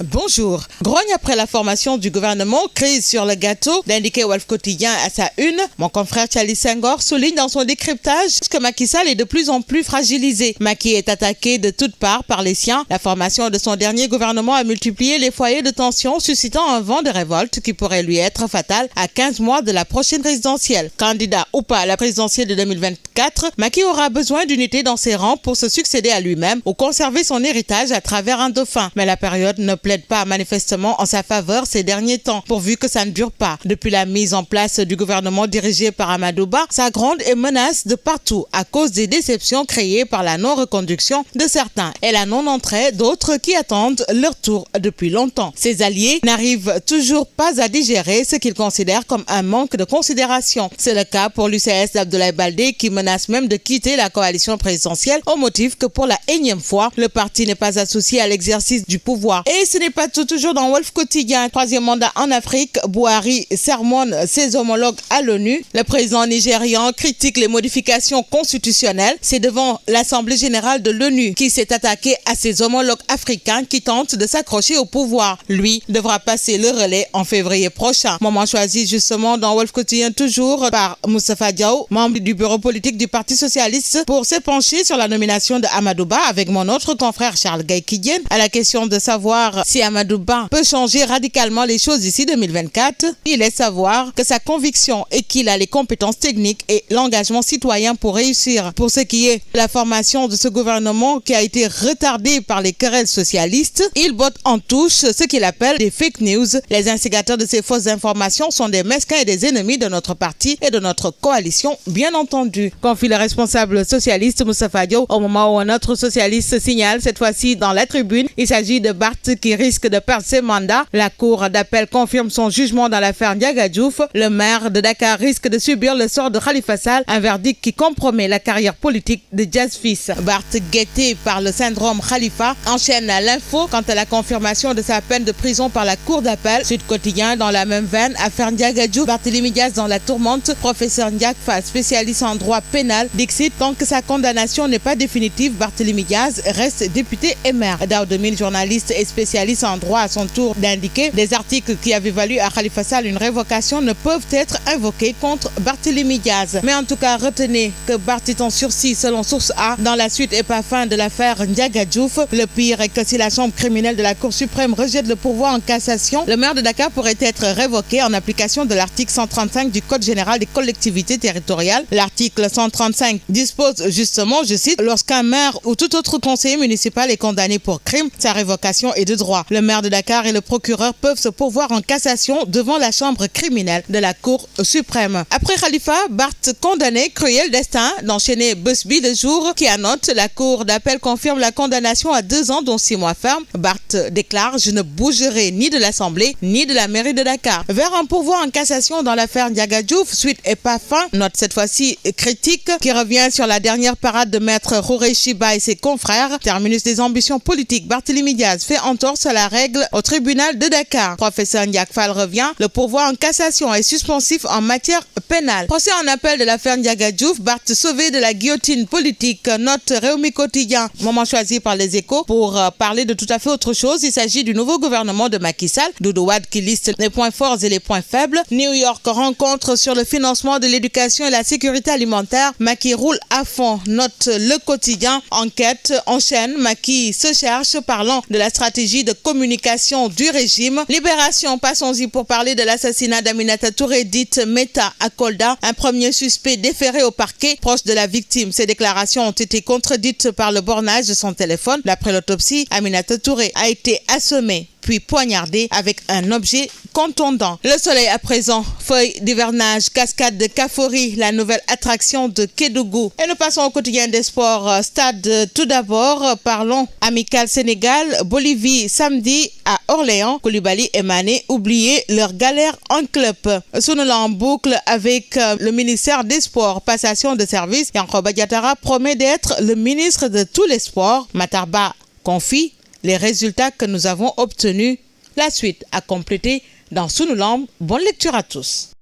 Bonjour. Grogne après la formation du gouvernement, crise sur le gâteau, d'indiquer Walf Quotidien à sa une. Mon confrère Charlie Senghor souligne dans son décryptage que Macky Sall est de plus en plus fragilisé. Macky est attaqué de toutes parts par les siens. La formation de son dernier gouvernement a multiplié les foyers de tension, suscitant un vent de révolte qui pourrait lui être fatal à 15 mois de la prochaine présidentielle. Candidat ou pas à la présidentielle de 2024, Macky aura besoin d'unité dans ses rangs pour se succéder à lui-même ou conserver son héritage à travers un dauphin. Mais la période ne plaide pas manifestement en sa faveur ces derniers temps, pourvu que ça ne dure pas. Depuis la mise en place du gouvernement dirigé par Amadou Ba, ça gronde et menace de partout à cause des déceptions créées par la non-reconduction de certains et la non-entrée d'autres qui attendent leur tour depuis longtemps. Ses alliés n'arrivent toujours pas à digérer ce qu'ils considèrent comme un manque de considération. C'est le cas pour l'UCS d'Abdoulaye Baldé qui menace même de quitter la coalition présidentielle au motif que pour la énième fois, le parti n'est pas associé à l'exercice du pouvoir. Et ce n'est pas tout, toujours dans Walf Quotidien. Troisième mandat en Afrique, Buhari sermonne ses homologues à l'ONU. Le président nigérian critique les modifications constitutionnelles. C'est devant l'Assemblée générale de l'ONU qui s'est attaqué à ses homologues africains qui tentent de s'accrocher au pouvoir. Lui devra passer le relais en février prochain. Moment choisi justement dans Walf Quotidien toujours par Moustapha Diaw, membre du bureau politique du Parti socialiste, pour s'épancher sur la nomination de Amadou Ba avec mon autre confrère Charles Gaye-Kidien à la question de savoir si Amadou Ba peut changer radicalement les choses d'ici 2024. Il laisse savoir que sa conviction est qu'il a les compétences techniques et l'engagement citoyen pour réussir. Pour ce qui est de la formation de ce gouvernement qui a été retardé par les querelles socialistes, il botte en touche ce qu'il appelle des fake news. Les instigateurs de ces fausses informations sont des mesquins et des ennemis de notre parti et de notre coalition, bien entendu. Confie le responsable socialiste Moustapha Diaw au moment où un autre socialiste signale, cette fois-ci dans la tribune, il s'agit de Barth qui risque de perdre ses mandats. La cour d'appel confirme son jugement dans l'affaire Ndiaga Diouf. Le maire de Dakar risque de subir le sort de Khalifa Sall, un verdict qui compromet la carrière politique de Diaz Fils. Barth, guetté par le syndrome Khalifa, enchaîne à l'info quant à la confirmation de sa peine de prison par la cour d'appel. Sud Quotidien dans la même veine, affaire Ndiaga Diouf, Barthélémy Diaz dans la tourmente. Professeur Ndiak Fall, spécialiste en droit pénal, dixit tant que sa condamnation n'est pas définitive, Barthélémy Diaz reste député et maire. Daoud Demil, journaliste et spécialiste en droit, à son tour d'indiquer des articles qui avaient valu à Khalifa Sall une révocation ne peuvent être invoqués contre Barthélémy Diaz. Mais en tout cas, retenez que Barth est en sursis selon source A dans la suite et pas fin de l'affaire Ndiaga Diouf. Le pire est que si la chambre criminelle de la Cour suprême rejette le pourvoi en cassation, le maire de Dakar pourrait être révoqué en application de l'article 135 du Code général des collectivités territoriales. L'article 135 dispose justement, je cite, lorsqu'un maire ou tout autre conseiller municipal est condamné pour crime, sa révocation est de droit. Le maire de Dakar et le procureur peuvent se pourvoir en cassation devant la chambre criminelle de la Cour suprême. Après Khalifa, Barth condamné, cruel destin d'enchaîner Busby le jour qui annote la Cour d'appel confirme la condamnation à 2 ans dont 6 mois ferme. Barth déclare: je ne bougerai ni de l'Assemblée ni de la mairie de Dakar. Vers un pourvoi en cassation dans l'affaire Ndiaga Diouf, suite et pas fin, note cette fois-ci critique qui revient sur la dernière parade de maître Rouré Chiba et ses confrères. Terminus des ambitions politiques, Barthélémy Diaz fait entorse à la règle au tribunal de Dakar. Professeur Ndiak Fall revient, le pourvoi en cassation est suspensif en matière pénale. Procès en appel de l'affaire Ndiaga Diouf, Barth sauvé de la guillotine politique, note Réumi Quotidien. Moment choisi par les Échos pour parler de tout à fait autre chose. Il s'agit du nouveau gouvernement de Macky Sall. Doudou Wade qui liste les points forts et les points faibles. New York rencontre sur le financement de l'éducation et la sécurité alimentaire. Macky roule à fond, note Le Quotidien. Enquête enchaîne, Macky se cherche parlant de la stratégie de communication du régime. Libération, passons-y pour parler de l'assassinat d'Aminata Touré dite Meta à Kolda. Un premier suspect déféré au parquet proche de la victime. Ces déclarations ont été contredites par le bornage de son téléphone. D'après l'autopsie, Aminata Touré a été assommée puis poignardé avec un objet contondant. Le soleil à présent, feuilles d'hivernage, cascade de Kafori, la nouvelle attraction de Kédougou. Et nous passons au quotidien des sports. Stade tout d'abord, parlons amical Sénégal, Bolivie samedi à Orléans. Koulibaly et Mané oubliez leur galère en club. Sous-nous en boucle avec le ministère des Sports, passation de service. Yankhoba Diattara promet d'être le ministre de tous les sports. Matarba confie les résultats que nous avons obtenus. La suite à compléter dans Sous nos lampes. Bonne lecture à tous.